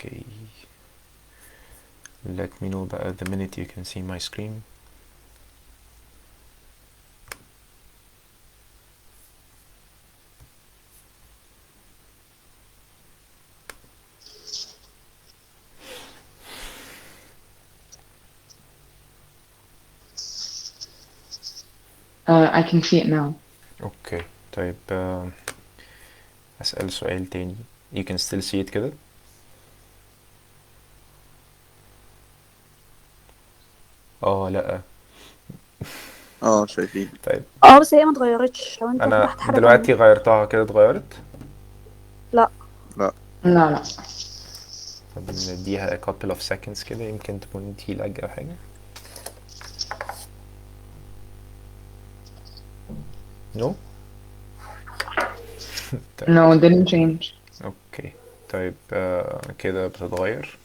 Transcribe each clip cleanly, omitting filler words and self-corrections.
Okay. Let me know بقى the minute you can see my screen. I can see it now. اوكي طيب اسأل سؤال تاني. You can still see it كده؟ لا. اه شايفين. طيب اه بس هي ما اتغيرتش لو انت انا فتحت حاجة تانية. دلوقتي غيرتها كده اتغيرت. لا. لا لا لا. طب نديها a couple of seconds كده يمكن تكون في lag او حاجة. no. طيب No, it didn't change. اوكي طيب كده بتتغير.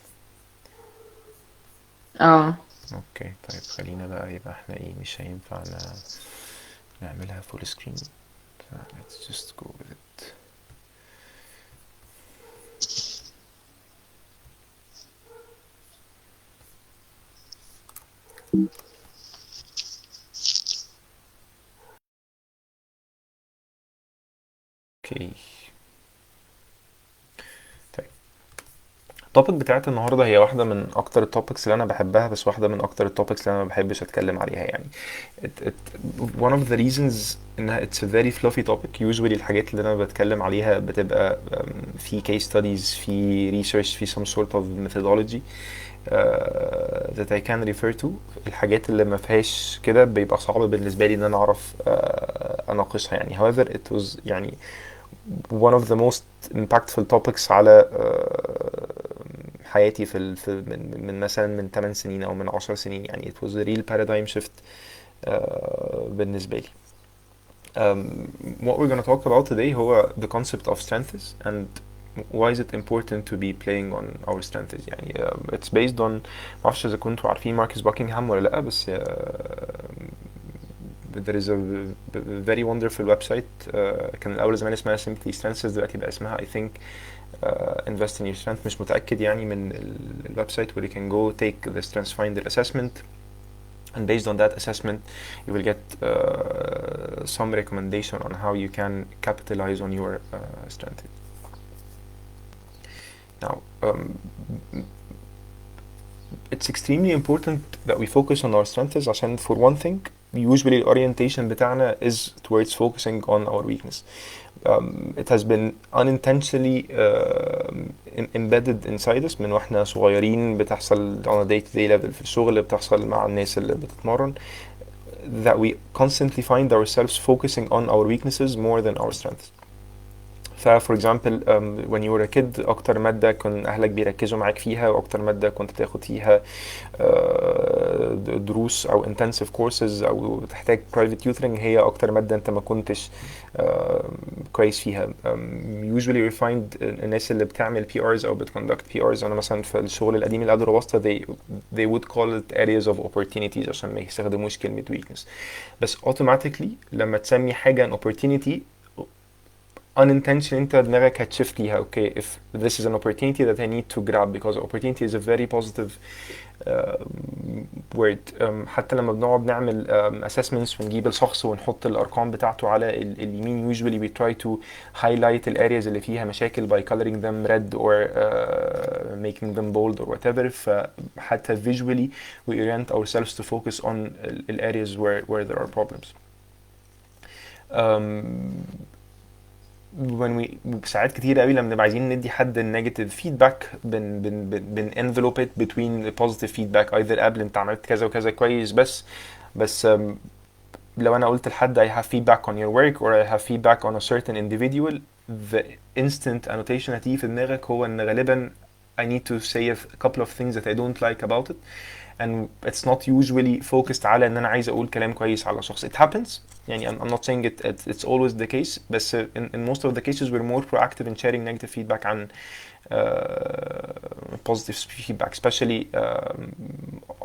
اه. اوكي طيب خلينا بقى يبقى احنا ايه مش هينفع نعملها full screen. Let's just go with it. اوكي طيب التوبيك بتاعت النهارده هي واحده من اكتر التوبكس اللي انا بحبها، بس واحده من اكتر التوبكس اللي انا ما بحبش اتكلم عليها يعني. one of the reasons انها it's a very fluffy topic. usually الحاجات اللي انا بتكلم عليها بتبقى في case studies، في research، في some sort of methodology that I can refer to. الحاجات اللي ما فيهاش كده بيبقى صعب بالنسبه لي ان انا اعرف اناقشها يعني. however it was يعني one of the most impactful topics على حياتي في من مثلا من 8 سنين او من 10 سنين يعني. it was a real paradigm shift بالنسبة لي. What we're going to talk about today هو the concept of strengths and why is it important to be playing on our strengths يعني. it's based on معرفش اذا كنتوا عارفين ماركس باكنغهام ولا لا، بس there is a very wonderful website كان الأول زمان اسمها simply strengths، دلوقتي بقى اسمها I think invest in your strength. مش متأكد يعني من الويب سايت where you can go take the strengths finder assessment and based on that assessment you will get some recommendation on how you can capitalize on your strength. Now it's extremely important that we focus on our strengths عشان for one thing usually the orientation بتاعنا is towards focusing on our weakness. It has been unintentionally embedded inside us من واحنا صغيرين. بتحصل on a day to day level في الشغل، بتحصل مع الناس اللي بتتمرن that we constantly find ourselves focusing on our weaknesses more than our strengths. for example when you were a kid اكتر مادة كان اهلك بيركزوا معاك فيها واكتر مادة كنت تاخد فيها دروس او intensive courses او بتحتاج private tutoring هي اكتر مادة انت ما كنتش كويس فيها. usually we find الناس اللي بتعمل PRs او بتconduct PRs، انا مثلا في الشغل القديم اللي قبل واسطة they would call it areas of opportunities عشان ما يستخدموش كلمة weakness. بس automatically لما تسمي حاجة an opportunity unintentionally انت دماغك هتشفت ليها. okay if this is an opportunity that I need to grab because opportunity is a very positive word. حتى لما بنقعد نعمل assessments ونجيب الشخص ونحط الارقام بتاعته على اليمين usually we try to highlight ال areas اللي فيها مشاكل by coloring them red or making them bold or whatever. فحتى visually we orient ourselves to focus on ال areas where there are problems. when we ساعات كتير قوي لما بنبقى عايزين ندي حد النيجاتيف فيدباك بن envelope it between the positive feedback either قبل انت عملت كذا وكذا كويس بس لو انا قلت لحد I have feedback on your work or I have feedback on a certain individual the instant annotation هتيجي في دماغك هو ان غالبا I need to say a couple of things that I don't like about it and it's not usually focused على ان انا عايز اقول كلام كويس على شخص. it happens يعني I'm not saying it's always the case بس in most of the cases we're more proactive in sharing negative feedback عن positive feedback especially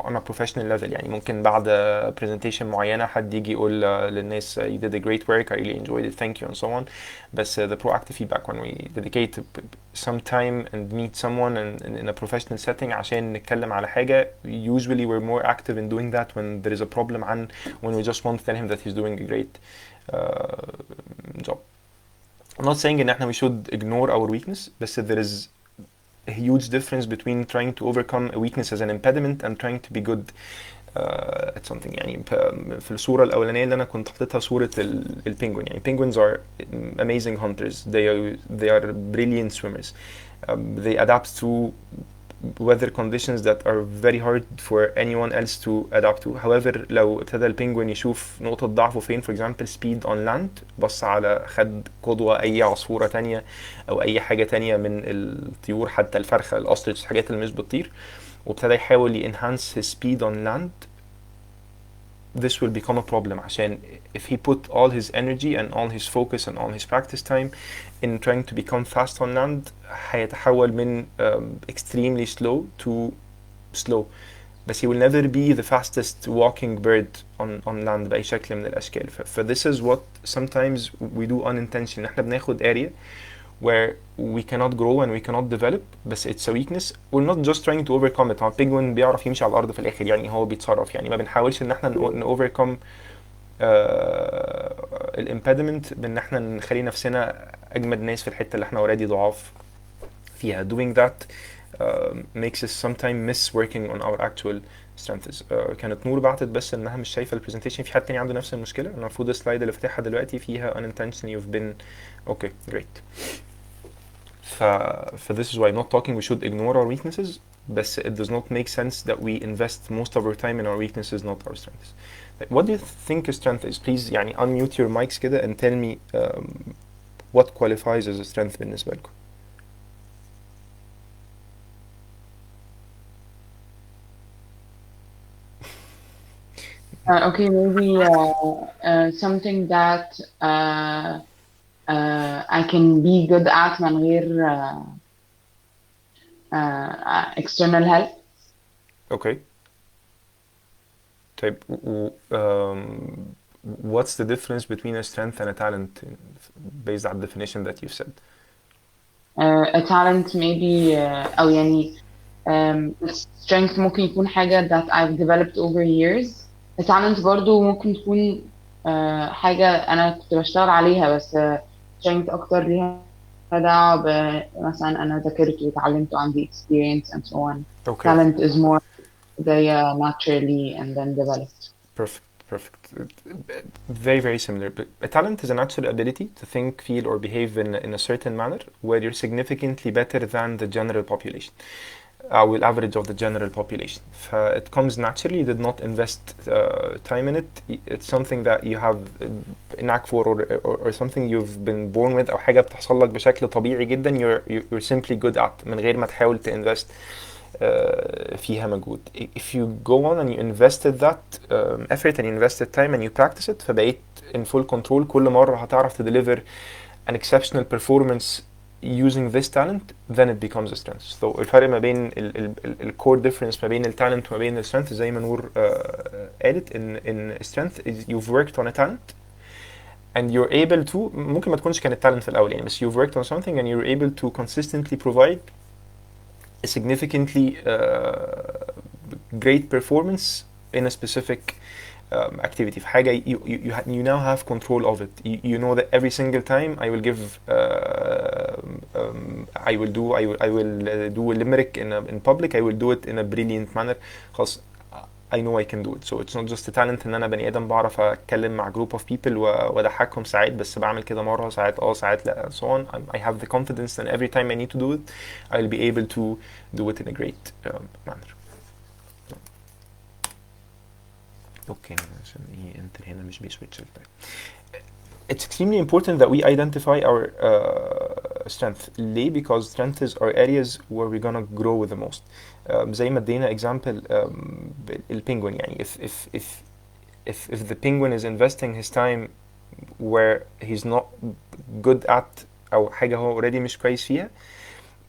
on a professional level. يعني ممكن بعد presentation معينة حد يجي يقول للناس you did a great work, I really enjoyed it, thank you and so on. بس the proactive feedback when we dedicate some time and meet someone in a professional setting عشان نتكلم على حاجة, usually we're more active in doing that when there is a problem عن when we just want to tell him that he's doing a great job. I'm not saying ان احنا we should ignore our weakness, but there is a huge difference between trying to overcome a weakness as an impediment and trying to be good at something. يعني في الصورة الأولانية اللي أنا كنت حاططها صورة البينجوين. يعني penguins are amazing hunters. They are brilliant swimmers. They adapt to weather conditions that are very hard for anyone else to adapt to. However, لو ابتدى البينجوين يشوف نقطة ضعفه فين, for example speed on land, بص على خد قدوة أي عصفورة تانية أو أي حاجة تانية من الطيور, حتى الفرخة, الأستريتش, الحاجات اللي مش بتطير, وابتدى يحاول enhance his speed on land, this will become a problem. عشان if he put all his energy and all his focus and all his practice time in trying to become fast on land, هيتحول من extremely slow to slow. But he will never be the fastest walking bird on land بأي شكل من الأشكال. This is what sometimes we do unintentionally. احنا بناخد area where we cannot grow and we cannot develop, but it's a weakness. We're not just trying to overcome it. هو penguin بيعرف يمشي على الأرض في الآخر, يعني هو بيتصرف. يعني ما بنحاولش إن احنا overcome الامبediment بإن احنا نخلي نفسنا أجمد ناس في الحتة اللي احنا already ضعاف فيها. Doing that makes us sometimes miss working on our actual strengths. كانت نور بعتت بس انها مش شايفه البرزنتيشن. في حد تاني عنده نفس المشكله؟ انا المفروض السلايد اللي فاتحها دلوقتي فيها unintentionally you've been okay great. this is why I'm not talking we should ignore our weaknesses, but it does not make sense that we invest most of our time in our weaknesses, not our strengths. What do you think a strength is? Please يعني unmute your mics كده and tell me what qualifies as a strength بالنسبة لكم. Okay, maybe something that I can be good at من غير external help. Okay. طيب what's the difference between a strength and a talent based on the definition that you said? A talent maybe أو يعني strength ممكن يكون حاجة that I've developed over years. A talent برضو ممكن تكون حاجة أنا كنت بشتغل عليها, بس strength أكتر ليها دعوة مثلا أنا ذاكرت وتعلمت عندي experience and so on. Okay. Talent is more they naturally and then developed. Perfect. Very, very similar. But a talent is a natural ability to think, feel, or behave in a certain manner where you're significantly better than the general population. Or average of the general population. It comes naturally. You did not invest time in it. It's something that you have a knack for or something you've been born with أو حاجة بتحصل لك بشكل طبيعي جدا. You're simply good at من غير ما تحاول invest فيها مجهود. If you go on and you invested that effort and you invested time and you practice it, فبقيت in full control. كل مرة هتعرف to deliver an exceptional performance using this talent, then it becomes a strength. So الفرق ما بين ال core difference ما بين ال talent وما بين ال strength زي ما نور قالت in strength is you've worked on a talent and you're able to, ممكن ما تكونش كانت talent في الأول يعني, بس you've worked on something and you're able to consistently provide a significantly great performance in a specific activity. في حاجة you now have control of it. You know that every single time I will give I will do a limerick in public. I will do it in a brilliant manner. خلاص I know I can do it. So it's not just a talent ان انا بني ادم بعرف اتكلم مع group of people واضحكهم ساعات, بس بعمل كده مرة ساعات ساعات لا, so on. I have the confidence and every time I need to do it I'll be able to do it in a great manner. اوكي عشان ايه انتر هنا مش بيسويتش التايم. It's extremely important that we identify our strength. ليه؟ Because strengths are areas where we're gonna grow with the most. زي ما ادينا example البينجوين يعني if the penguin is investing his time where he's not good at أو حاجة هو already مش كويس فيها,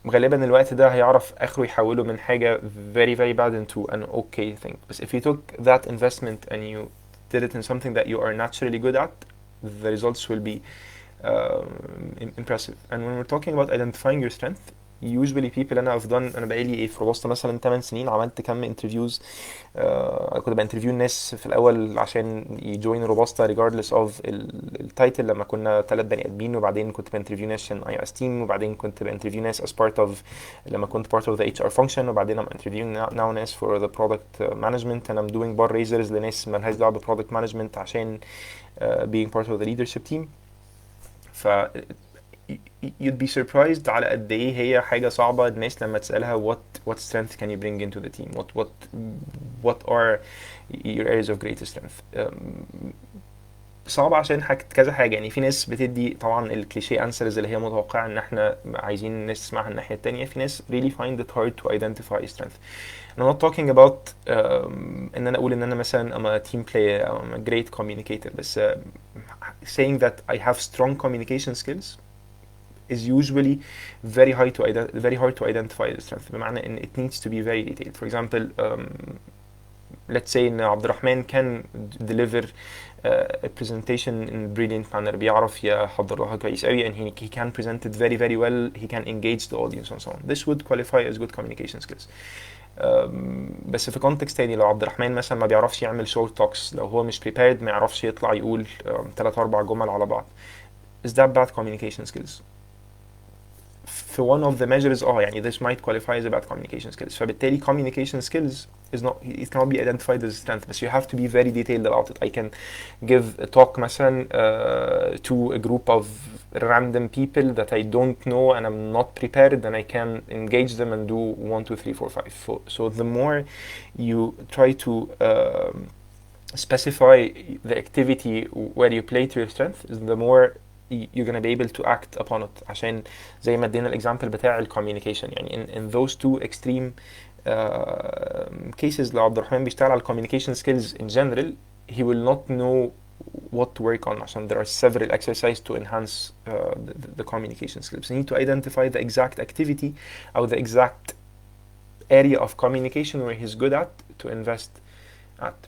غالبا الوقت ده هيعرف اخره يحوله من حاجة very very bad into an okay thing. بس if you took that investment and you did it in something that you are naturally good at, the results will be impressive. And when we're talking about identifying your strength, usually people انا I've done، انا بقالي ايه في روبوستا مثلا 8 سنين، عملت كم انترفيوز. كنت بانترفيو الناس في الاول عشان يجوين روبوستا regardless of التايتل لما كنا 3 بني ادمين، وبعدين كنت بانترفيو ناس عشان اي اس تيم، وبعدين كنت بانترفيو ناس as part of لما كنت part of the HR function، وبعدين I'm interviewing now ناس for the product management and I'm doing bar raisers لناس مالهاش دعوه ب product management عشان being part of the leadership team. ف you'd be surprised على قد ايه هي حاجة صعبة الناس لما تسألها what strength can you bring into the team, what are your areas of greatest strength. صعبة عشان كذا حاجة. يعني في ناس بتدي طبعا الكليشيه انسرز اللي هي متوقعة ان احنا عايزين الناس تسمعها الناحية التانية. في ناس really find it hard to identify strength. I'm not talking about ان انا اقول ان انا مثلا I'm a team player, I'm a great communicator, بس saying that I have strong communication skills is usually very hard to identify the strength. بمعنى ان it needs to be very detailed. For example, let's say ان عبد الرحمن can deliver a presentation in brilliant manner، بيعرف يحضر لها كويس قوي and he can present it very very well, he can engage the audience and so on. This would qualify as good communication skills. بس في كونتكست تاني لو عبد الرحمن مثلا ما بيعرفش يعمل short talks، لو هو مش prepared ما يعرفش يطلع يقول 3-4 جمل على بعض، is that bad communication skills؟ في one of the measures يعني this might qualify as a bad communication skills. فبالتالي communication skills is not, it cannot be identified as a strength, but you have to be very detailed about it. I can give a talk مثلا to a group of random people that I don't know and I'm not prepared, and I can engage them and do 1 2 3 4 5. So the more you try to specify the activity where you play to your strength, the more you're gonna be able to act upon it. عشان زي ما ادينا الاكزامبل بتاع الكوميونيكيشن، يعني in those two extreme cases لو عبد الرحمن بيشتغل على communication skills in general, he will not know what to work on عشان there are several exercises to enhance the communication skills. You need to identify the exact activity or the exact area of communication where he's good at to invest at.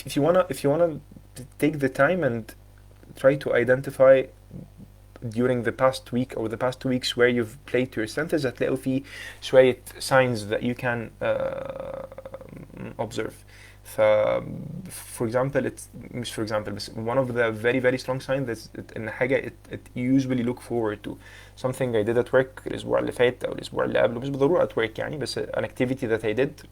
If you wanna take the time and try to identify during the past week or the past 2 weeks where you've played to your strengths، هتلاقوا في شوية signs that you can observe. For example, it's مش for example بس one of the very very strong signs that إن حاجة it usually look forward to something I did at work الأسبوع اللي فات أو الأسبوع اللي قبله، مش بالضرورة at work يعني، بس an activity that I did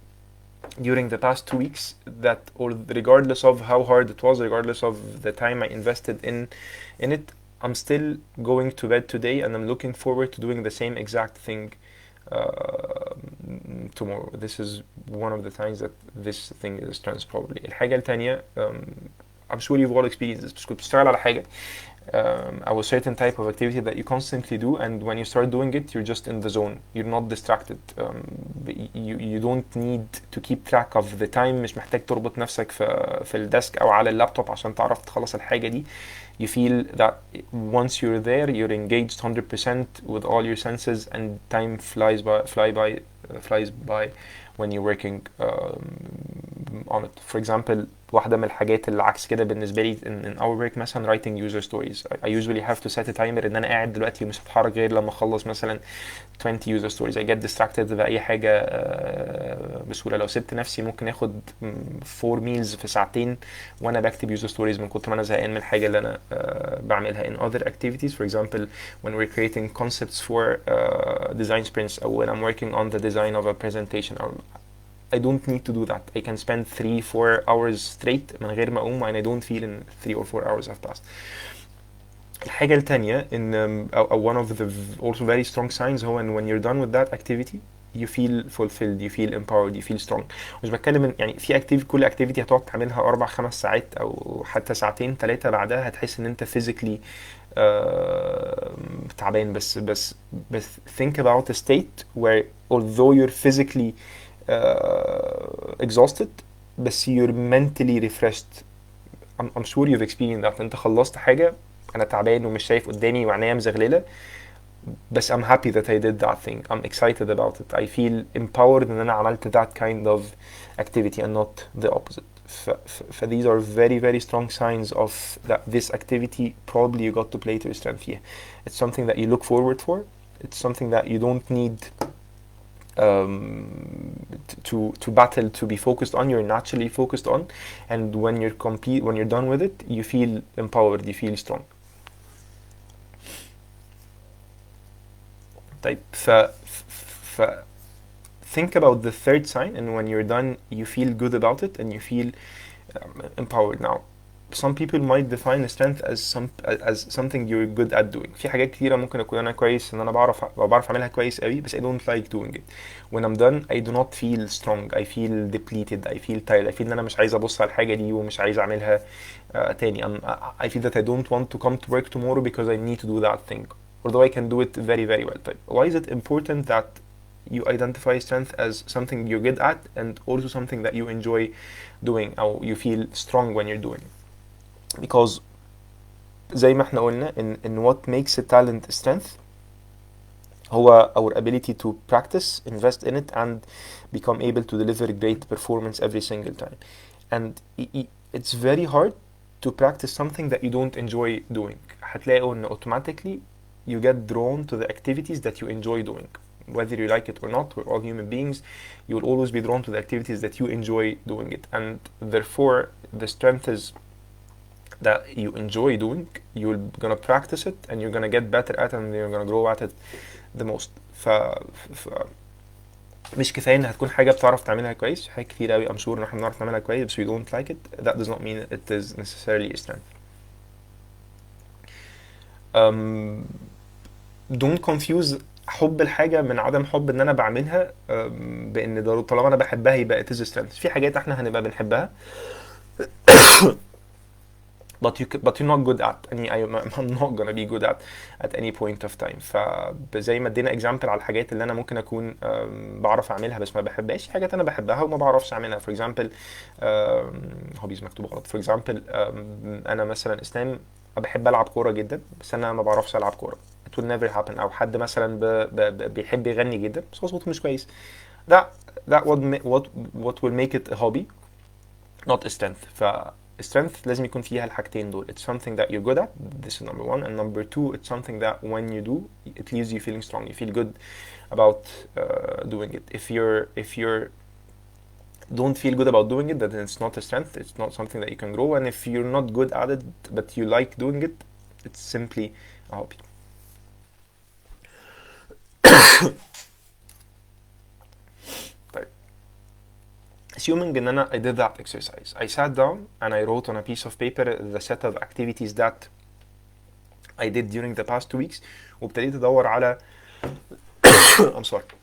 during the past 2 weeks that, or regardless of how hard it was, regardless of the time I invested in it, I'm still going to bed today and I'm looking forward to doing the same exact thing tomorrow. This is one of the signs that this thing is a strength probably. الحاجة التانية I'm sure you've all experienced this، بس كنت بتشتغل على حاجة or a certain type of activity that you constantly do, and when you start doing it you're just in the zone, you're not distracted. You don't need to keep track of the time، مش محتاج تربط نفسك في الديسك أو على اللابتوب عشان تعرف تخلص الحاجة دي. You feel that once you're there you're engaged 100% with all your senses and time flies by when you're working on it. For example، واحدة من الحاجات اللي عكس كده بالنسبة لي in our work مثلا writing user stories. I usually have to set a timer ان انا قاعد دلوقتي مش هتحرك غير لما اخلص مثلا 20 user stories. I get distracted بأي حاجة بسهولة. لو سبت نفسي ممكن اخد 4 meals في ساعتين وانا بكتب user stories من كتر ما انا زهقان من الحاجة اللي انا بعملها. In other activities, for example, when we're creating concepts for design sprints or when I'm working on the design of a presentation, I don't need to do that. I can spend 3-4 hours straight من غير ما أقوم and I don't feel in 3 or 4 hours have passed. الحاجة التانية إن one of the also very strong signs هو إن when you're done with that activity you feel fulfilled, you feel empowered, you feel strong. مش بتكلم يعني في activity، كل activity هتقعد تعملها 4-5 ساعات أو حتى 2-3 بعدها هتحس إن أنت physically تعبان. بس think about a state where although you're physically exhausted but you're mentally refreshed. I'm sure you've experienced that. انت خلصت حاجة انا تعبان ومش شايف قدامي وعينيا مزغللة بس I'm happy that I did that thing. I'm excited about it. I feel empowered ان انا عملت that kind of activity and not the opposite. These are very very strong signs of that this activity probably you got to play to your strength here. It's something that you look forward for. It's something that you don't need to battle to be focused on. You're naturally focused on, and when you're done with it, you feel empowered. You feel strong. طيب ف think about the third sign, and when you're done you feel good about it and you feel empowered. Now some people might define strength as something you're good at doing. في حاجات كتيرة ممكن اكون انا كويس ان انا بعرف اعملها كويس قوي بس I don't like doing it. When I'm done I do not feel strong. I feel depleted. I feel tired. I feel ان انا مش عايز ابص على الحاجة دي ومش عايز اعملها تاني. I feel that I don't want to come to work tomorrow because I need to do that thing, although I can do it very very well. طيب why is it important that you identify strength as something you're good at and also something that you enjoy doing or you feel strong when you're doing it? Because زي ما احنا قلنا in what makes a talent strength هو our ability to practice, invest in it and become able to deliver great performance every single time. And it's very hard to practice something that you don't enjoy doing. هتلاقوا ان automatically you get drawn to the activities that you enjoy doing. Whether you like it or not, we're all human beings. You will always be drawn to the activities that you enjoy doing it. And therefore, the strength is that you enjoy doing. You're gonna practice it and you're gonna get better at it and you're gonna grow at it the most. مش كفاية انها تكون حاجة بتعرف تعملها كويس. حاجات كتير قوي I'm sure ان احنا بنعرف نعملها كويس بس we don't like it. That does not mean it is necessarily a strength. Don't confuse حب الحاجة من عدم حب ان انا بعملها بان ده طالما انا بحبها يبقى it is a strength. في حاجات احنا هنبقى بنحبها but you're not good at any. I'm not gonna be good at any point of time. فزي ما ادينا example على الحاجات اللي انا ممكن اكون بعرف اعملها بس ما بحبهاش. في حاجات انا بحبها وما بعرفش اعملها. for example hobbies مكتوب غلط. for example انا مثلا اسلام بحب العب كوره جدا بس انا ما بعرفش العب كوره. it will never happen. او حد مثلا بيحب يغني جدا بس هو صوته مش كويس. that what will make it a hobby not a strength. strength لازم يكون فيها الحاجتين دول. It's something that you're good at. This is number one. And number two, it's something that when you do, it leaves you feeling strong. You feel good about doing it. If you're don't feel good about doing it, then it's not a strength. It's not something that you can grow. And if you're not good at it, but you like doing it, it's simply a hobby. Assuming ان انا I did that exercise, I sat down and I wrote on a piece of paper the set of activities that I did during the past 2 weeks وابتديت ادور على I'm sorry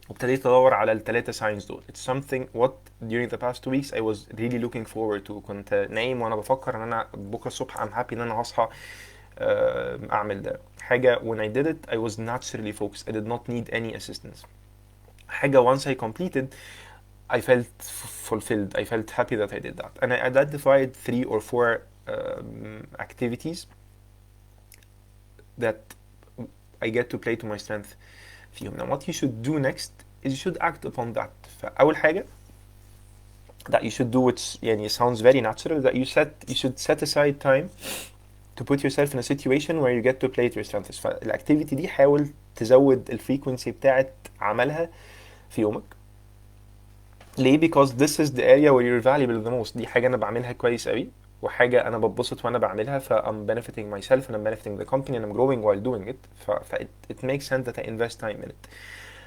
وابتديت ادور على الثلاثه signs دول. It's something what during the past 2 weeks I was really looking forward to. كنت نايم وانا بفكر ان انا بكره الصبح I'm happy ان انا هصحى اعمل ده. حاجه when I did it I was naturally focused. I did not need any assistance. حاجه once I completed I felt fulfilled. I felt happy that I did that. And I identified 3 or 4 activities that I get to play to my strength فيهم. Now what you should do next is you should act upon that. فأول حاجة that you should do, which يعني sounds very natural, that you should set aside time to put yourself in a situation where you get to play to your strengths. فالactivity دي حاول تزود الفريكونسي بتاعت عملها في يومك. ليه؟ because this is the area where you're valuable the most. دي حاجة أنا بعملها كويس قوي وحاجة أنا ببسط وأنا بعملها. I'm benefiting myself and I'm benefiting the company and I'm growing while doing it. it makes sense that I invest time in it.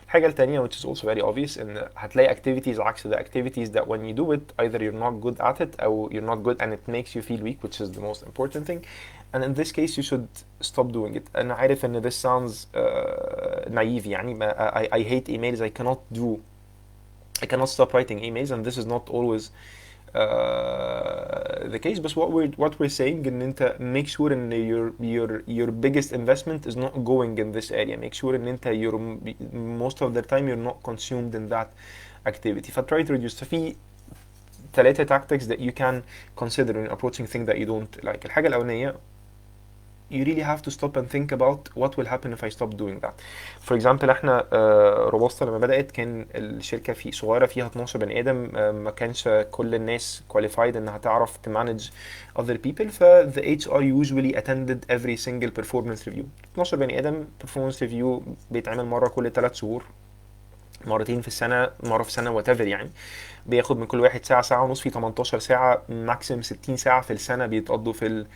الحاجة التانية which is also very obvious إن هتلاقي activities عكس the activities that when you do it either you're not good at it أو you're not good and it makes you feel weak, which is the most important thing. And in this case you should stop doing it. أنا عارف إن this sounds naive يعني I hate emails. I cannot stop writing emails and this is not always the case. But what we're saying ان انت make sure ان your biggest investment is not going in this area. Make sure ان انت most of the time you're not consumed in that activity. فتry to reduce. ففي 3 tactics that you can consider in approaching things that you don't like. الحاجة الأولانية you really have to stop and think about what will happen if I stop doing that. For example احنا روبوستا لما بدأت كان الشركة في صغيرة فيها 12 بني آدم، ما كانش كل الناس qualified انها تعرف to manage other people، ف the HR usually attended every single performance review. 12 بني آدم performance review بيتعمل مرة كل 3 شهور، مرتين في السنة، مرة في السنة whatever يعني، بياخد من كل واحد ساعة ساعة ونص، في 18 ساعة ماكسيم 60 ساعة في السنة بيتقضوا في ال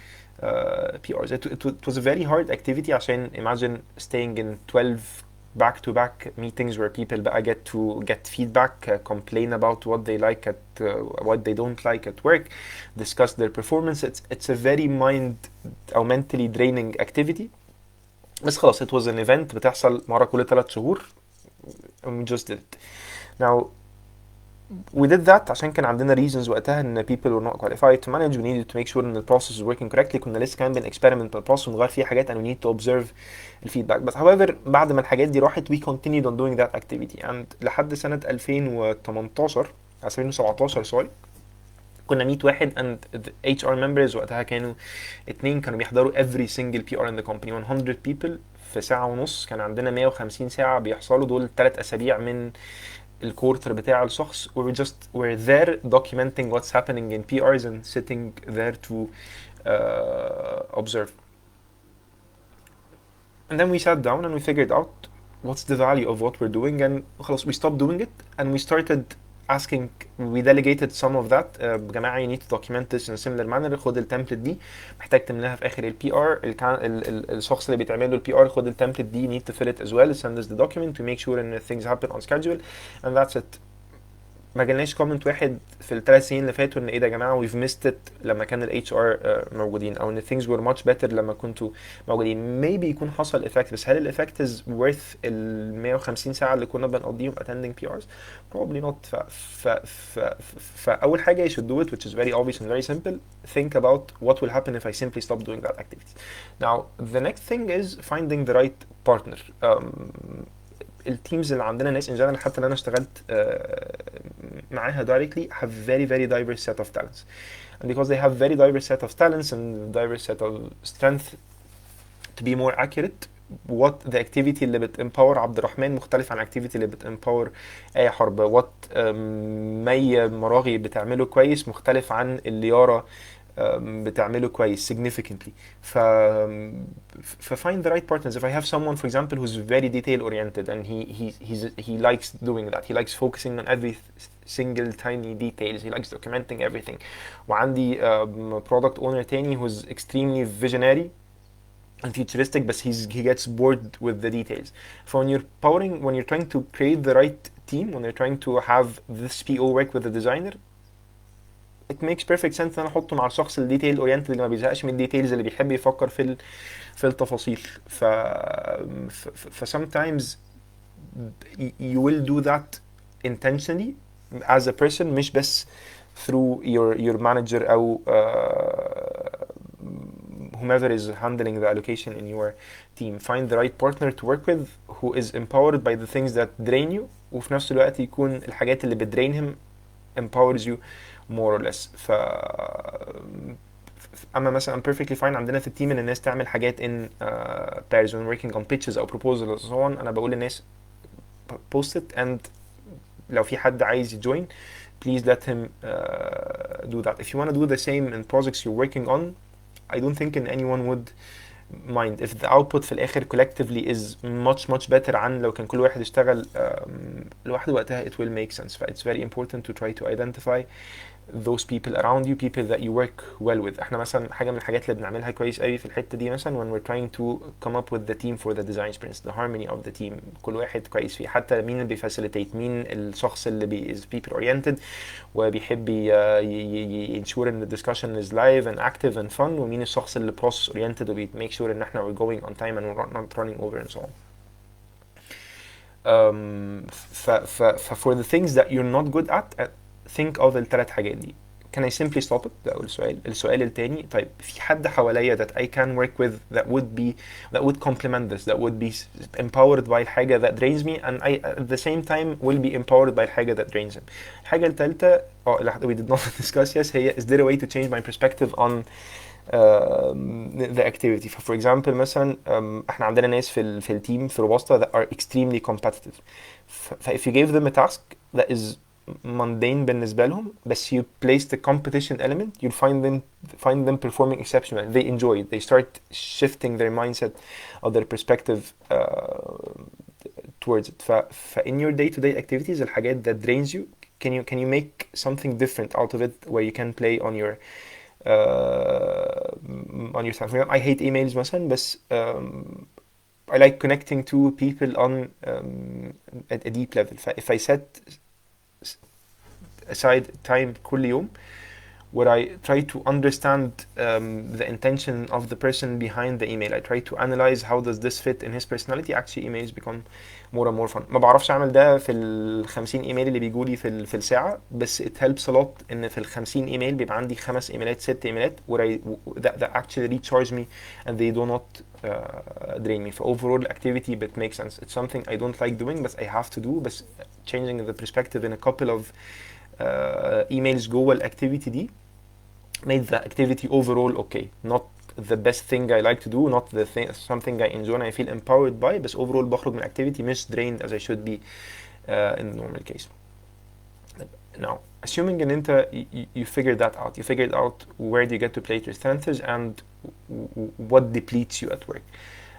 PRs. It was a very hard activity عشان imagine staying in 12 back-to-back meetings where people بقى get feedback, complain about what they like what they don't like at work, discuss their performance. It's a very أو mentally draining activity. بس خلاص it was an event بتحصل مرة كل 3 شهور and we just did it. Now we did that عشان كان عندنا reasons وقتها ان people were not qualified to manage. We needed to make sure ان the process was working correctly. كنا لسه كمان experiment بالprocess ونغير فيه حاجات and we need to observe the feedback. But however بعد ما الحاجات دي راحت we continued on doing that activity and لحد سنة 2018 2017 sorry كنا 100 واحد and the HR members وقتها كانوا 2 كانوا بيحضروا every single PR in the company. 100 people في ساعة ونص، كان عندنا 150 ساعة بيحصلوا، دول 3 أسابيع من الكورتر بتاع الشخص. we're there documenting what's happening in PRs and sitting there to observe. And then we sat down and we figured out what's the value of what we're doing and خلاص we stopped doing it and we started asking, we delegated some of that. جماعة you need to document this in a similar manner. خد التمبلت دي محتاج تملاها في آخر PR. الشخص اللي بيتعمل له PR خد التمبلت دي need to fill it as well, send us the document to make sure ان things happen on schedule and that's it. ما جالناش كومنت واحد في ال3 سنين اللي فاتوا ان ايه ده يا جماعه we've missed it لما كان ال HR موجودين، او ان things were much better لما كنتوا موجودين. maybe يكون حصل effect، بس هل ال effect is worth ال 150 ساعه اللي كنا بنقضيهم attending PRs؟ probably not. فاول حاجه you should do it, which is very obvious and very simple. think about what will happen if I simply stop doing that activity. Now the next thing is finding the right partner. التيمز اللي عندنا ناس in general حتى اللي انا اشتغلت معاها directly have very diverse set of talents, and because they have very diverse set of talents and diverse set of strength, to be more accurate what the activity اللي بتempower عبد الرحمن مختلف عن activity اللي بتempower اي حرب. what مي مراغي بتعمله كويس مختلف عن اللي يارا بتعمله كويس significantly. find the right partners. If I have someone for example who's very detail oriented and he likes doing that, he likes focusing on every single tiny details, he likes documenting everything. وعندي product owner تاني who's extremely visionary and futuristic but he gets bored with the details. So when you're trying to create the right team, when you're trying to have this PO work with the designer, it makes perfect sense ان انا احطه مع الشخص الديتيل اورينتد اللي ما بيزهقش من الديتيلز، اللي بيحب يفكر في التفاصيل. sometimes you will do that intentionally as a person مش بس through your manager او whomever is handling the allocation in your team. Find the right partner to work with who is empowered by the things that drain you وفي نفس الوقت يكون الحاجات اللي بتdrain him empowers you more or less. اما مثلا I'm perfectly fine عندنا في التيم ان الناس تعمل حاجات in pairs when working on pitches او proposals and so on. انا بقول للناس post it and لو في حد عايز يjoin please let him do that. If you want to do the same in projects you're working on, I don't think anyone would mind if the output في الآخر collectively is much better عن لو كان كل واحد يشتغل لوحده. وقتها it will make sense. It's very important to try to identify those people around you, people that you work well with. احنا مثلا حاجة من الحاجات اللي بنعملها كويس قوي في الحتة دي مثلا when we're trying to come up with the team for the design sprints, the harmony of the team. كل واحد كويس فيه، حتى مين اللي بيفاسيليتيت، مين الشخص اللي is people oriented وبيحب ensure ان the discussion is live and active and fun، ومين الشخص اللي process oriented make sure ان احنا we're going on time and we're not running over and so on. For the things that you're not good at, think of الثلاث حاجات دي. Can I simply stop it؟ ده أول سؤال. السؤال التاني، طيب في حد حواليا that I can work with that would complement this, that would be empowered by الحاجة that drains me and I at the same time will be empowered by الحاجة that drains him. الحاجة التالتة we did not discuss, yes, هي is there a way to change my perspective on the activity. For example مثلا احنا عندنا ناس في التيم في روبوستا that are extremely competitive. if you gave them a task that is mundane بالنسبة لهم بس you place the competition element, you'll find them performing exceptional. They enjoy it. They start shifting their mindset or their perspective towards it. in your day-to-day activities الحاجات that drains you, can you make something different out of it where you can play on your stuff. I hate emails مثلا بس I like connecting to people on at a deep level. if I set aside time كل يوم where I try to understand the intention of the person behind the email. I try to analyze how does this fit in his personality. Actually emails become more and more fun. ما بعرفش اعمل ده في ال 50 ايميل اللي بيجولي في الساعة بس it helps a lot ان في ال 50 ايميل بيبقى عندي 5 ايميلات 6 ايميلات that actually recharge me and they do not drain me. For overall activity but makes sense. It's something I don't like doing but I have to do. But changing the perspective in a couple of emails جوه الاكتيفيتي دي made the activity overall okay. Not the best thing I like to do, not the thing, something I enjoy and I feel empowered by, but overall بخرج من activity مش drained as I should be in the normal case. Now, assuming ان انت you figured that out, you figured out where do you get to play your strengths and what depletes you at work.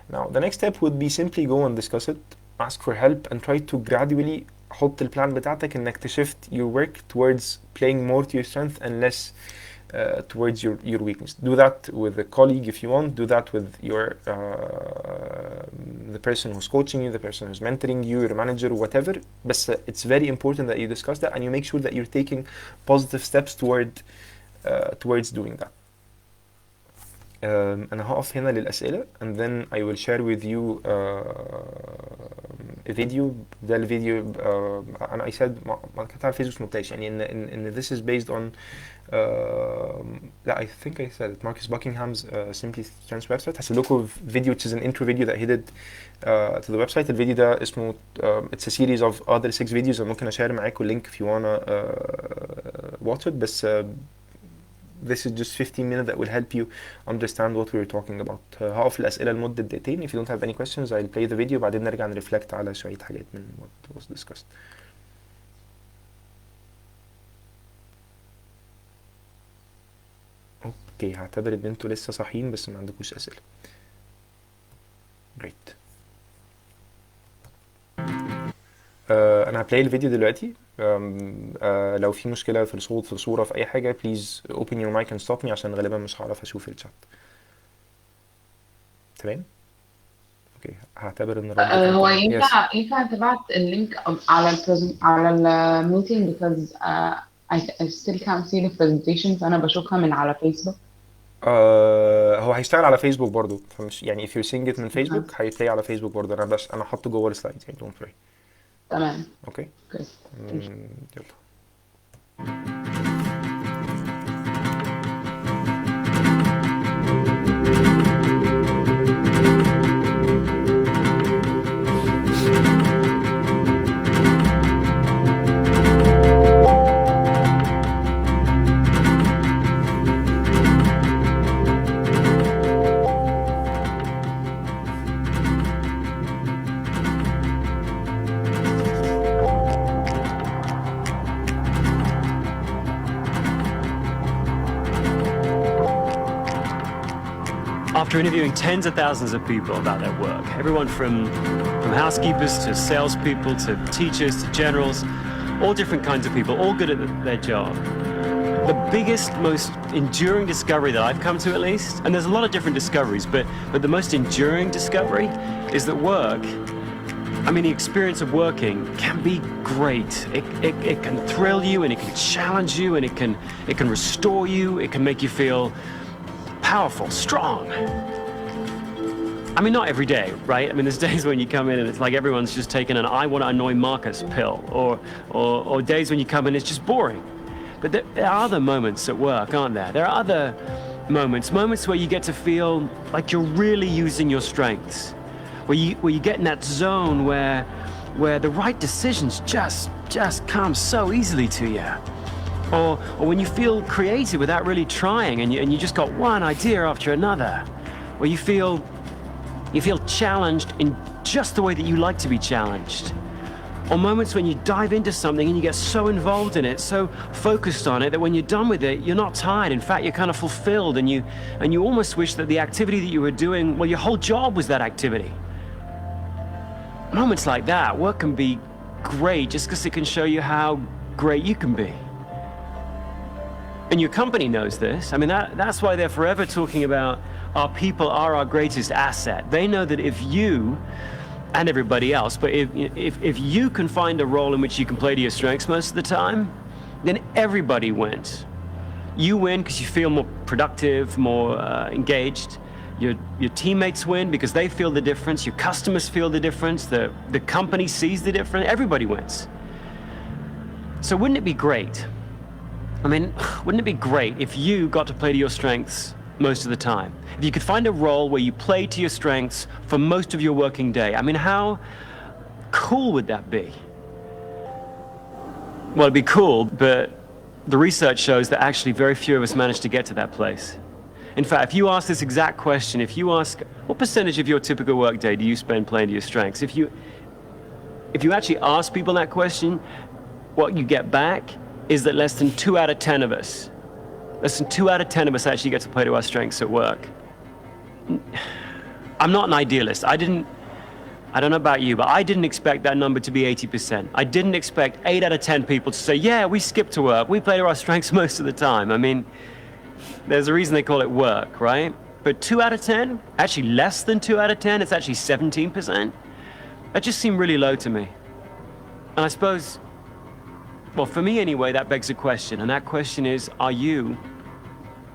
Now, the next step would be simply go and discuss it, ask for help and try to gradually حط البلان بتاعتك انك تشفت your work towards playing more to your strength and less towards your weakness. Do that with a colleague if you want. Do that with your the person who's coaching you, the person who's mentoring you, your manager, whatever. But it's very important that you discuss that and you make sure that you're taking positive steps towards doing that. أنا هقف هنا للأسئلة and then I will share with you a video. ده الفيديو أنا I said ما كنت على فيسبوك مبتاش يعني إن this is based on لا I think I said it Marcus Buckingham's Simply Strengths website. هسيب لكم فيديو which is an intro video that he did to the website. الفيديو ده اسمه it's a series of other 6 videos ممكن أشير معاكم link if you wanna watch it. بس this is just 15 minutes that will help you understand what we were talking about. هقف الأسئلة لمدة دقيقتين. If you don't have any questions I'll play the video بعدين نرجع نرفلكت على شوية حاجات من what was discussed. اوكي هعتبر ان انتوا لسه صاحيين بس ما عندكوش أسئلة. Great. انا هبلاي الفيديو دلوقتي. لو في مشكلة في الصوت في الصورة في اي حاجة please open your mic and stop me عشان غالبا مش هعرف اشوف الشات. تمام؟ اوكي هعتبر ان الرد هو كان تمام. Yes. ينفع تبعت اللينك على الميتنج because I still can't see the presentation فأنا بشوفها من على فيسبوك. هو هيشتغل على فيسبوك برضو فمش يعني if you're seeing it من فيسبوك هيبلاي على فيسبوك برضو. انا حاطه جوه السلايدز يعني don't worry. تمام. اوكي كويس. يلا. After interviewing tens of thousands of people about their work, everyone from housekeepers to salespeople to teachers to generals, all different kinds of people, all good at their job. The biggest, most enduring discovery that I've come to at least, and there's a lot of different discoveries, but the most enduring discovery is that work, I mean the experience of working can be great. It can thrill you and it can challenge you and it can restore you, it can make you feel powerful, strong. I mean, not every day, right? I mean, there's days when you come in and it's like everyone's just taking an I want to annoy Marcus pill, or days when you come in it's just boring. But there are other moments at work, aren't there? There are other moments where you get to feel like you're really using your strengths, where you get in that zone where the right decisions just come so easily to you. Or when you feel creative without really trying, and you just got one idea after another, or you feel challenged in just the way that you like to be challenged. Or moments when you dive into something and you get so involved in it, so focused on it, that when you're done with it, you're not tired. In fact, you're kind of fulfilled, and you almost wish that the activity that you were doing, well, your whole job was that activity. Moments like that, work can be great just because it can show you how great you can be. And your company knows this. I mean, that's why they're forever talking about our people are our greatest asset. They know that if you, and everybody else, but if you can find a role in which you can play to your strengths most of the time, then everybody wins. You win because you feel more productive, more engaged. Your teammates win because they feel the difference. Your customers feel the difference. The company sees the difference. Everybody wins. So wouldn't it be great? I mean, wouldn't it be great if you got to play to your strengths most of the time? If you could find a role where you play to your strengths for most of your working day. I mean, how cool would that be? Well, it'd be cool, but the research shows that actually very few of us manage to get to that place. In fact, if you ask this exact question, if you ask, what percentage of your typical work day do you spend playing to your strengths? If you actually ask people that question, what you get back is that less than 2 out of 10 of us actually get to play to our strengths at work. I'm not an idealist. I don't know about you, but I didn't expect that number to be 80%. I didn't expect 8 out of 10 people to say, yeah, we skip to work. We play to our strengths most of the time. I mean, there's a reason they call it work, right? But 2 out of 10, actually less than 2 out of 10, it's actually 17%. That just seemed really low to me. And I suppose, well, for me anyway, that begs a question. And that question is, are you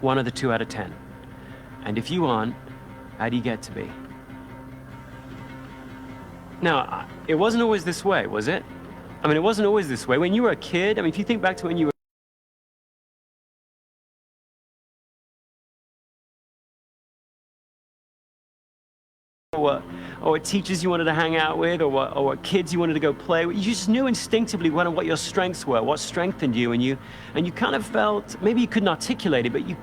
one of the 2 out of 10? And if you aren't, how do you get to be? Now, it wasn't always this way, was it? I mean, it wasn't always this way. When you were a kid, I mean, if you think back to when you were or what teachers you wanted to hang out with, or what kids you wanted to go play with. You just knew instinctively what your strengths were, what strengthened you, and you kind of felt, maybe you couldn't articulate it, but you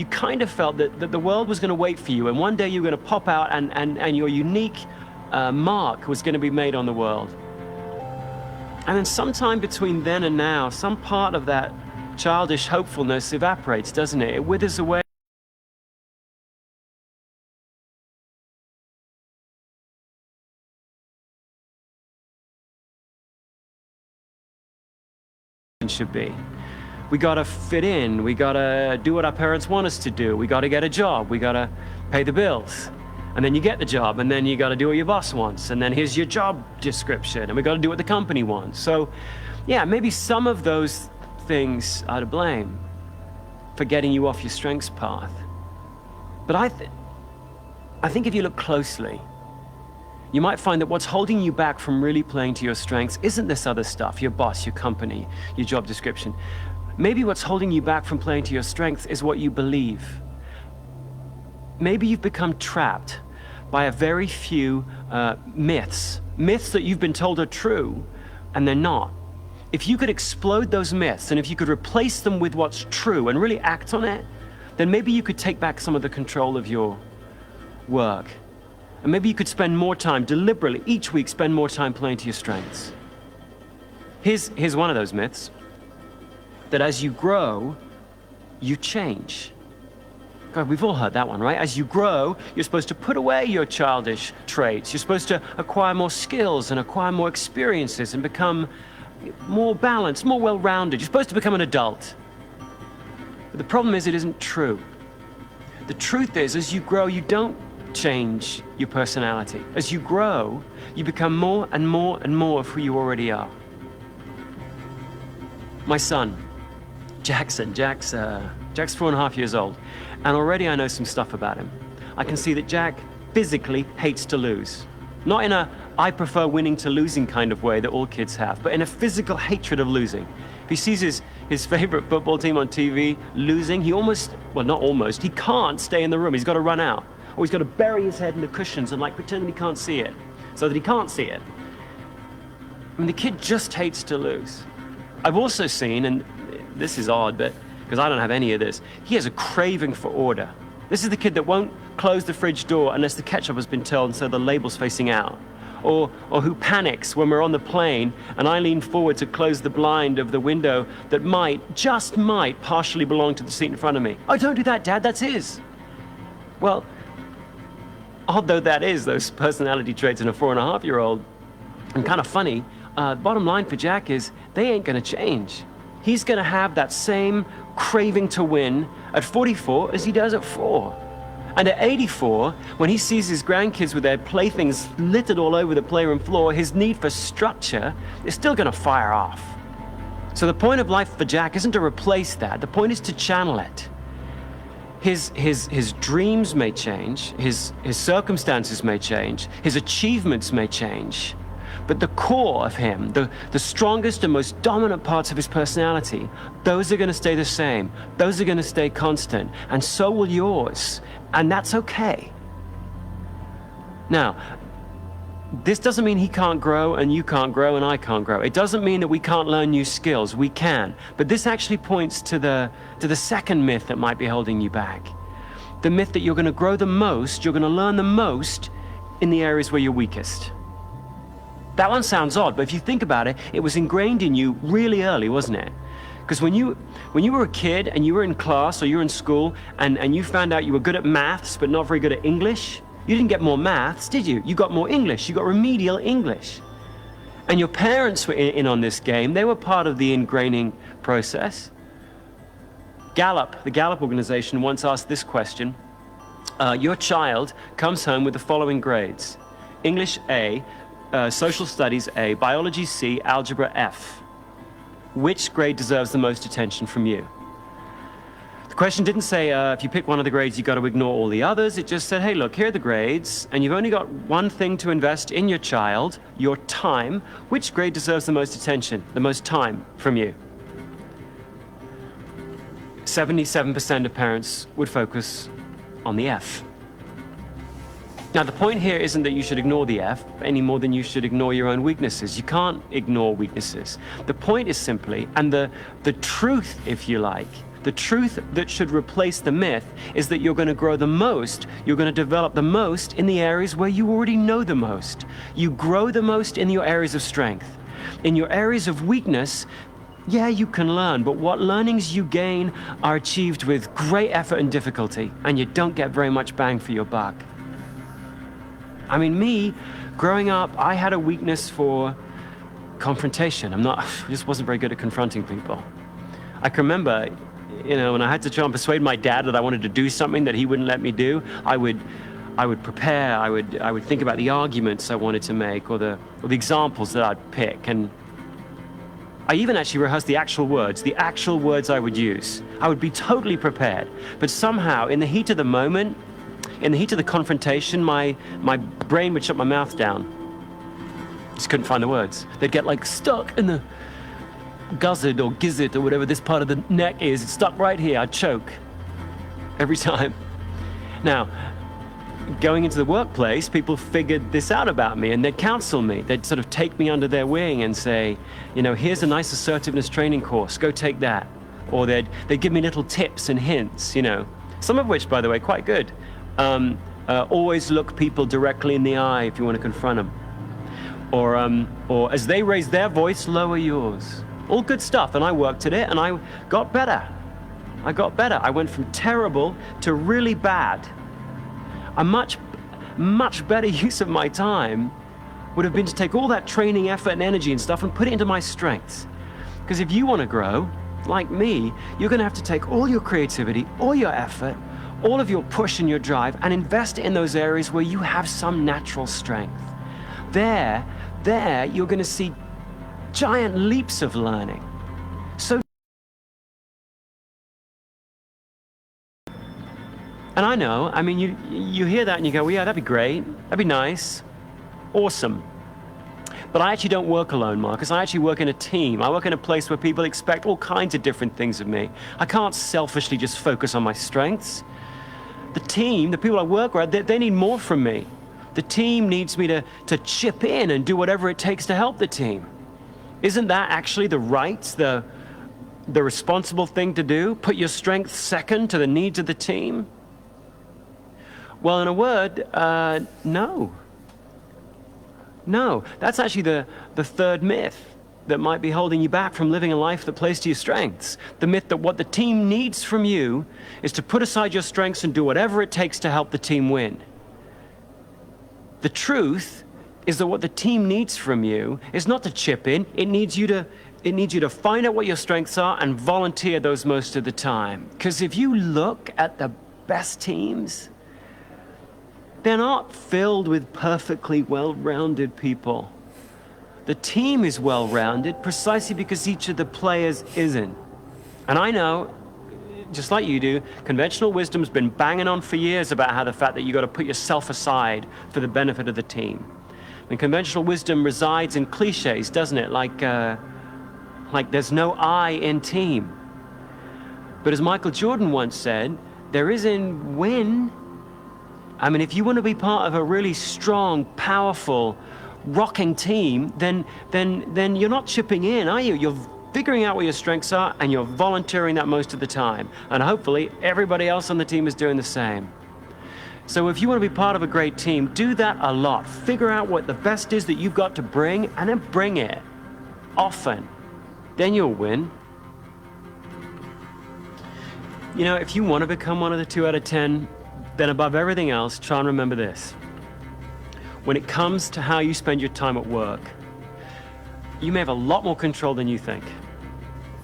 kind of felt that the world was going to wait for you, and one day you were going to pop out and your unique mark was going to be made on the world. And then sometime between then and now, some part of that childish hopefulness evaporates, doesn't it? It withers away. Should be. We gotta fit in, we gotta do what our parents want us to do, we gotta get a job, we gotta pay the bills. And then you get the job, and then you gotta do what your boss wants, and then here's your job description, and we gotta do what the company wants. So, yeah, maybe some of those things are to blame for getting you off your strengths path. But I think if you look closely, you might find that what's holding you back from really playing to your strengths isn't this other stuff, your boss, your company, your job description. Maybe what's holding you back from playing to your strengths is what you believe. Maybe you've become trapped by a very few myths that you've been told are true, and they're not. If you could explode those myths, and if you could replace them with what's true and really act on it, then maybe you could take back some of the control of your work. And maybe you could spend more time, deliberately, each week, spend more time playing to your strengths. Here's one of those myths, that as you grow, you change. God, we've all heard that one, right? As you grow, you're supposed to put away your childish traits. You're supposed to acquire more skills and acquire more experiences and become more balanced, more well-rounded. You're supposed to become an adult. But the problem is, it isn't true. The truth is, as you grow, you don't change your personality. As you grow, you become more and more and more of who you already are. My son, Jackson, Jack's 4.5 years old, and already I know some stuff about him. I can see that Jack physically hates to lose. Not in a I prefer winning to losing kind of way that all kids have, but in a physical hatred of losing. If he sees his favorite football team on TV losing, he he can't stay in the room. He's got to run out. Or he's got to bury his head in the cushions and pretend that he can't see it, so that he can't see it. I mean, the kid just hates to lose. I've also seen, and this is odd, but because I don't have any of this. He has a craving for order. This is the kid that won't close the fridge door unless the ketchup has been turned so the label's facing out. Or who panics when we're on the plane and I lean forward to close the blind of the window that just might, partially belong to the seat in front of me. Oh, don't do that, Dad, that's his. Well, odd though that is, those personality traits in a 4.5-year-old, and kind of funny, bottom line for Jack is they ain't gonna change. He's gonna have that same craving to win at 44 as he does at 4. And at 84, when he sees his grandkids with their playthings littered all over the playroom floor, his need for structure is still gonna fire off. So the point of life for Jack isn't to replace that, the point is to channel it. His dreams may change, his circumstances may change, his achievements may change, but the core of him, the strongest and most dominant parts of his personality, those are going to stay the same. Those are going to stay constant, and so will yours, and that's okay. Now, this doesn't mean he can't grow and you can't grow and I can't grow. It doesn't mean that we can't learn new skills. We can. But this actually points to the second myth that might be holding you back. The myth that you're going to grow the most, you're going to learn the most in the areas where you're weakest. That one sounds odd, but if you think about it, it was ingrained in you really early, wasn't it? Because when you were a kid and you were in class or you were in school and you found out you were good at maths but not very good at English, you didn't get more maths, did you? You got more English. You got remedial English. And your parents were in on this game. They were part of the ingraining process. The Gallup organization once asked this question. Your child comes home with the following grades. English A, Social Studies A, Biology C, Algebra F. Which grade deserves the most attention from you? The question didn't say if you pick one of the grades, you've got to ignore all the others. It just said, hey, look, here are the grades, and you've only got one thing to invest in your child, your time. Which grade deserves the most attention, the most time from you? 77% of parents would focus on the F. Now, the point here isn't that you should ignore the F any more than you should ignore your own weaknesses. You can't ignore weaknesses. The point is simply, and the truth, if you like, the truth that should replace the myth is that you're going to grow the most, you're going to develop the most in the areas where you already know the most. You grow the most in your areas of strength. In your areas of weakness, yeah, you can learn, but what learnings you gain are achieved with great effort and difficulty, and you don't get very much bang for your buck. I mean, me, growing up, I had a weakness for confrontation. I just wasn't very good at confronting people. I can remember, when I had to try and persuade my dad that I wanted to do something that he wouldn't let me do, I would prepare, I would think about the arguments I wanted to make or the examples that I'd pick, and I even actually rehearsed the actual words I would use. I would be totally prepared, but somehow in the heat of the moment, in the heat of the confrontation, my brain would shut my mouth down. Just couldn't find the words. They'd get like stuck in the guzzard or gizzard or whatever this part of the neck is. It's stuck right here. I'd choke every time. Now, going into the workplace, people figured this out about me and they'd counsel me. They'd sort of take me under their wing and say, here's a nice assertiveness training course, go take that. Or they'd give me little tips and hints, some of which, by the way, quite good. Always look people directly in the eye if you want to confront them. Or as they raise their voice, lower yours. All good stuff, and I worked at it and I got better. I went from terrible to really bad. A much better use of my time would have been to take all that training, effort, and energy and stuff and put it into my strengths. Because if you want to grow, like me, you're going to have to take all your creativity, all your effort, all of your push and your drive, and invest it in those areas where you have some natural strength. There, you're going to see giant leaps of learning. So, and I know, you hear that and you go, well, yeah, that'd be great. That'd be nice. Awesome. But I actually don't work alone, Marcus. I actually work in a team. I work in a place where people expect all kinds of different things of me. I can't selfishly just focus on my strengths. The team, the people I work with, they need more from me. The team needs me to chip in and do whatever it takes to help the team. Isn't that actually the the responsible thing to do? Put your strengths second to the needs of the team? Well, in a word, no. No, that's actually the third myth that might be holding you back from living a life that plays to your strengths. The myth that what the team needs from you is to put aside your strengths and do whatever it takes to help the team win. The truth is that what the team needs from you is not to chip in, it needs you to find out what your strengths are and volunteer those most of the time. Because if you look at the best teams, they're not filled with perfectly well-rounded people. The team is well-rounded precisely because each of the players isn't. And I know, just like you do, conventional wisdom's been banging on for years about how the fact that you got to put yourself aside for the benefit of the team. And conventional wisdom resides in cliches, doesn't it? Like there's no I in team. But as Michael Jordan once said, there is in win. I mean, if you want to be part of a really strong, powerful, rocking team, then you're not chipping in, are you? You're figuring out what your strengths are and you're volunteering that most of the time. And hopefully everybody else on the team is doing the same. So if you want to be part of a great team, do that a lot. Figure out what the best is that you've got to bring and then bring it often. Then you'll win. You know, if you want to become one of the 2 out of 10, then above everything else, try and remember this. When it comes to how you spend your time at work, you may have a lot more control than you think.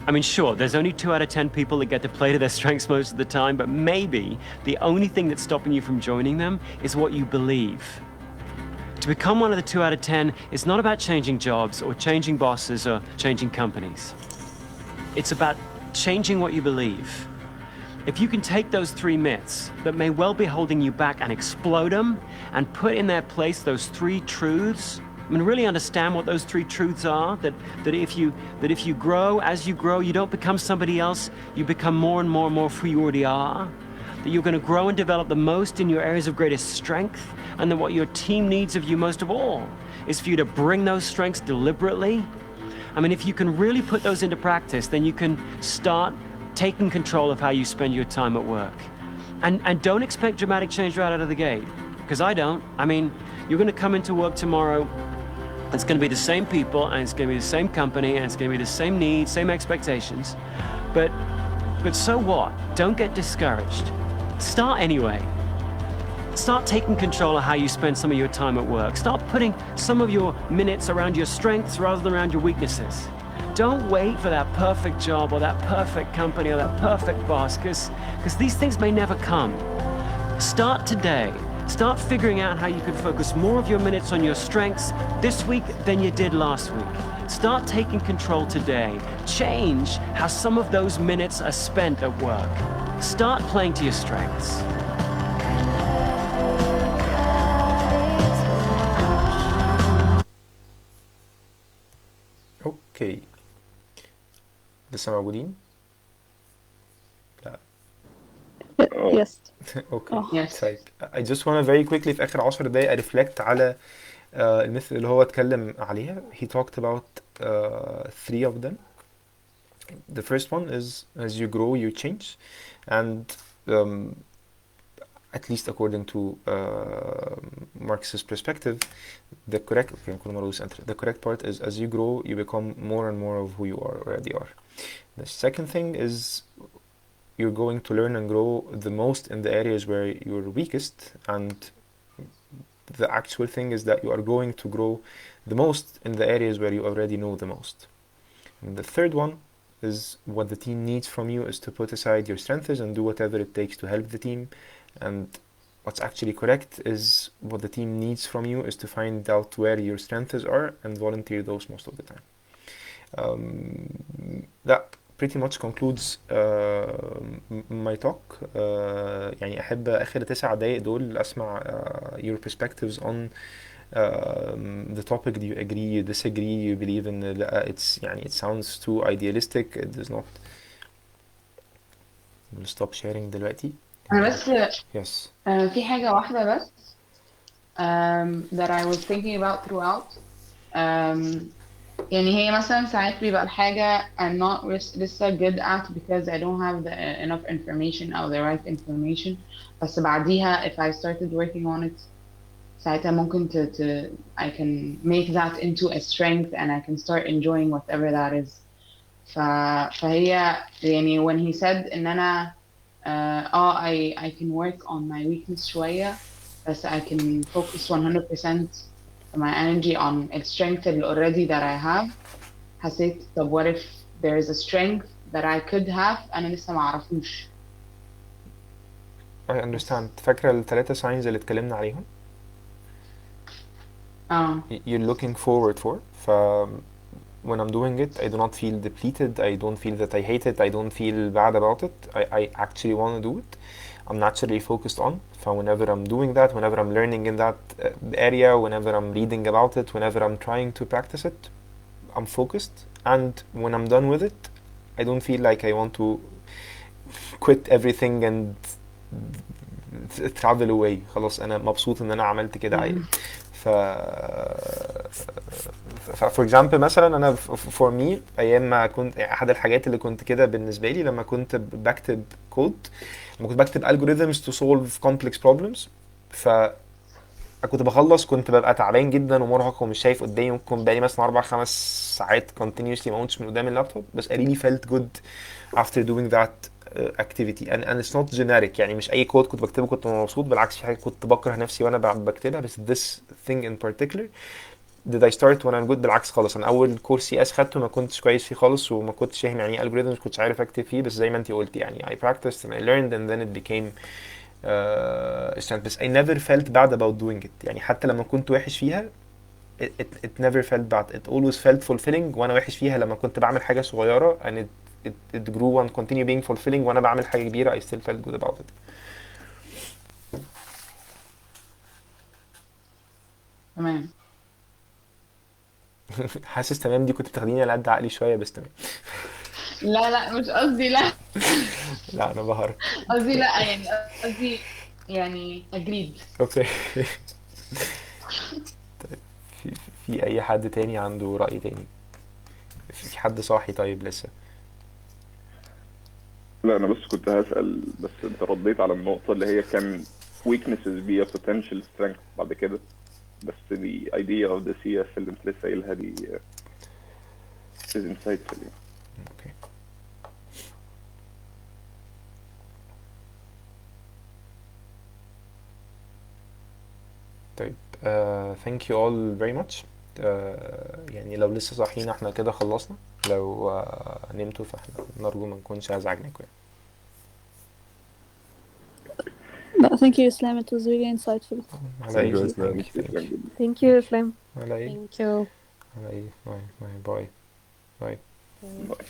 I mean, sure, there's only 2 out of 10 people that get to play to their strengths most of the time, but maybe the only thing that's stopping you from joining them is what you believe. To become one of the 2 out of 10 is not about changing jobs or changing bosses or changing companies. It's about changing what you believe. If you can take those 3 myths that may well be holding you back and explode them and put in their place those 3 truths, I mean, really understand what those 3 truths are, that if you grow, as you grow, you don't become somebody else, you become more and more and more of who you already are, that you're going to grow and develop the most in your areas of greatest strength, and that what your team needs of you most of all is for you to bring those strengths deliberately. I mean, if you can really put those into practice, then you can start taking control of how you spend your time at work. And don't expect dramatic change right out of the gate, because I don't. I mean, you're going to come into work tomorrow, it's going to be the same people, and it's going to be the same company, and it's going to be the same needs, same expectations. But so what? Don't get discouraged. Start anyway. Start taking control of how you spend some of your time at work. Start putting some of your minutes around your strengths rather than around your weaknesses. Don't wait for that perfect job or that perfect company or that perfect boss, because these things may never come. Start today. Start figuring out how you can focus more of your minutes on your strengths this week than you did last week. Start taking control today. Change how some of those minutes are spent at work. Start playing to your strengths. اوكي لسه موجودين؟ لا. Yes. اوكي. Yes. طيب I just want to very quickly في اخر 10 دقايق ريفلكت على المثل اللي هو اتكلم عليها. He talked about 3 of them. The first one is as you grow you change, and at least according to Marx's perspective, the correct part is as you grow you become more and more of who you already are. The second thing is you're going to learn and grow the most in the areas where you're weakest, and the actual thing is that you are going to grow the most in the areas where you already know the most. And the third one is what the team needs from you is to put aside your strengths and do whatever it takes to help the team. And what's actually correct is what the team needs from you is to find out where your strengths are and volunteer those most of the time. That pretty much concludes my talk. يعني أحب آخر 9 دقايق دول أسمع your perspectives on the topic. Do you agree, you disagree, you believe in it's يعني it sounds too idealistic, it does not. We'll stop sharing دلوقتي. أنا بس Yes. في حاجة واحدة بس that I was thinking about throughout. يعني هي مثلا ساعات بيبقى الحاجة I'm not لسه good at because I don't have the enough information أو the right information. بس بعديها if I started working on it ساعتها ممكن I can make that into a strength and I can start enjoying whatever that is. فهي يعني when he said إن أنا I can work on my weakness شوية بس I can focus 100% my energy on the strength اللي already that I have. حسيت طب what if there is a strength that I could have أنا لسه معرفوش. I understand. فاكرة الثلاثة signs اللي اتكلمنا عليهم you're looking forward for. When I'm doing it, I do not feel depleted. I don't feel that I hate it. I don't feel bad about it. I actually want to do it. I'm naturally focused on. Whenever I'm doing that, whenever I'm learning in that area, whenever I'm reading about it, whenever I'm trying to practice it, I'm focused. And when I'm done with it, I don't feel like I want to quit everything and travel away. خلاص أنا مبسوط إن أنا عملت كده عادي. for example مثلا انا for me ايام ما كنت احد الحاجات اللي كنت كده بالنسبه لي لما كنت بكتب كود لما كنت بكتب algorithms to solve complex problems كنت بخلص كنت ببقى تعبان جدا ومرهق ومش شايف قدامي ممكن بقالي مثلا 4-5 ساعات continuously ما قمتش من قدام اللابتوب بس I really felt good after doing that activity and it's not generic يعني مش اي كود كنت بكتبه كنت مبسوط بالعكس في حاجات كنت بكره نفسي وانا بكتبها بس this thing in particular did I start when I'm good بالعكس خالص انا اول كورس سي اس خدته ما كنتش كويس فيه خالص وما كنتش فاهم يعني ايه algorithm مش كنتش عارف اكتب فيه بس زي ما انتي قلتي يعني I practiced and I learned and then it became strength بس I never felt bad about doing it يعني حتى لما كنت وحش فيها it never felt bad it always felt fulfilling وانا وحش فيها لما كنت بعمل حاجة صغيرة and it grew and continue being fulfilling وانا بعمل حاجة كبيرة I still felt good about it. تمام. حاسس تمام دي كنت بتاخديني على قد عقلي شوية بس تمام. لا مش قصدي لا لا انا بهرج. قصدي لا يعني قصدي يعني agreed. اوكي. طيب في اي حد تاني عنده رأي تاني؟ في حد صاحي طيب لسه؟ لا انا بس كنت هسأل بس انت رديت على النقطة اللي هي كان weaknesses be a potential strength بعد كده بس the idea of the CS اللي انت لسه قايلها دي is insightful يعني. اوكي. طيب thank you all very much. يعني لو لسه صاحيين احنا كده خلصنا لو نمتوا فاحنا نرجو ما نكونش ازعجناكم يعني. No, thank you, Islam. It was really insightful. على ايه؟ Thank you. Thank you, Islam. على ايه؟ Thank you. على ايه؟ باي باي باي. Bye.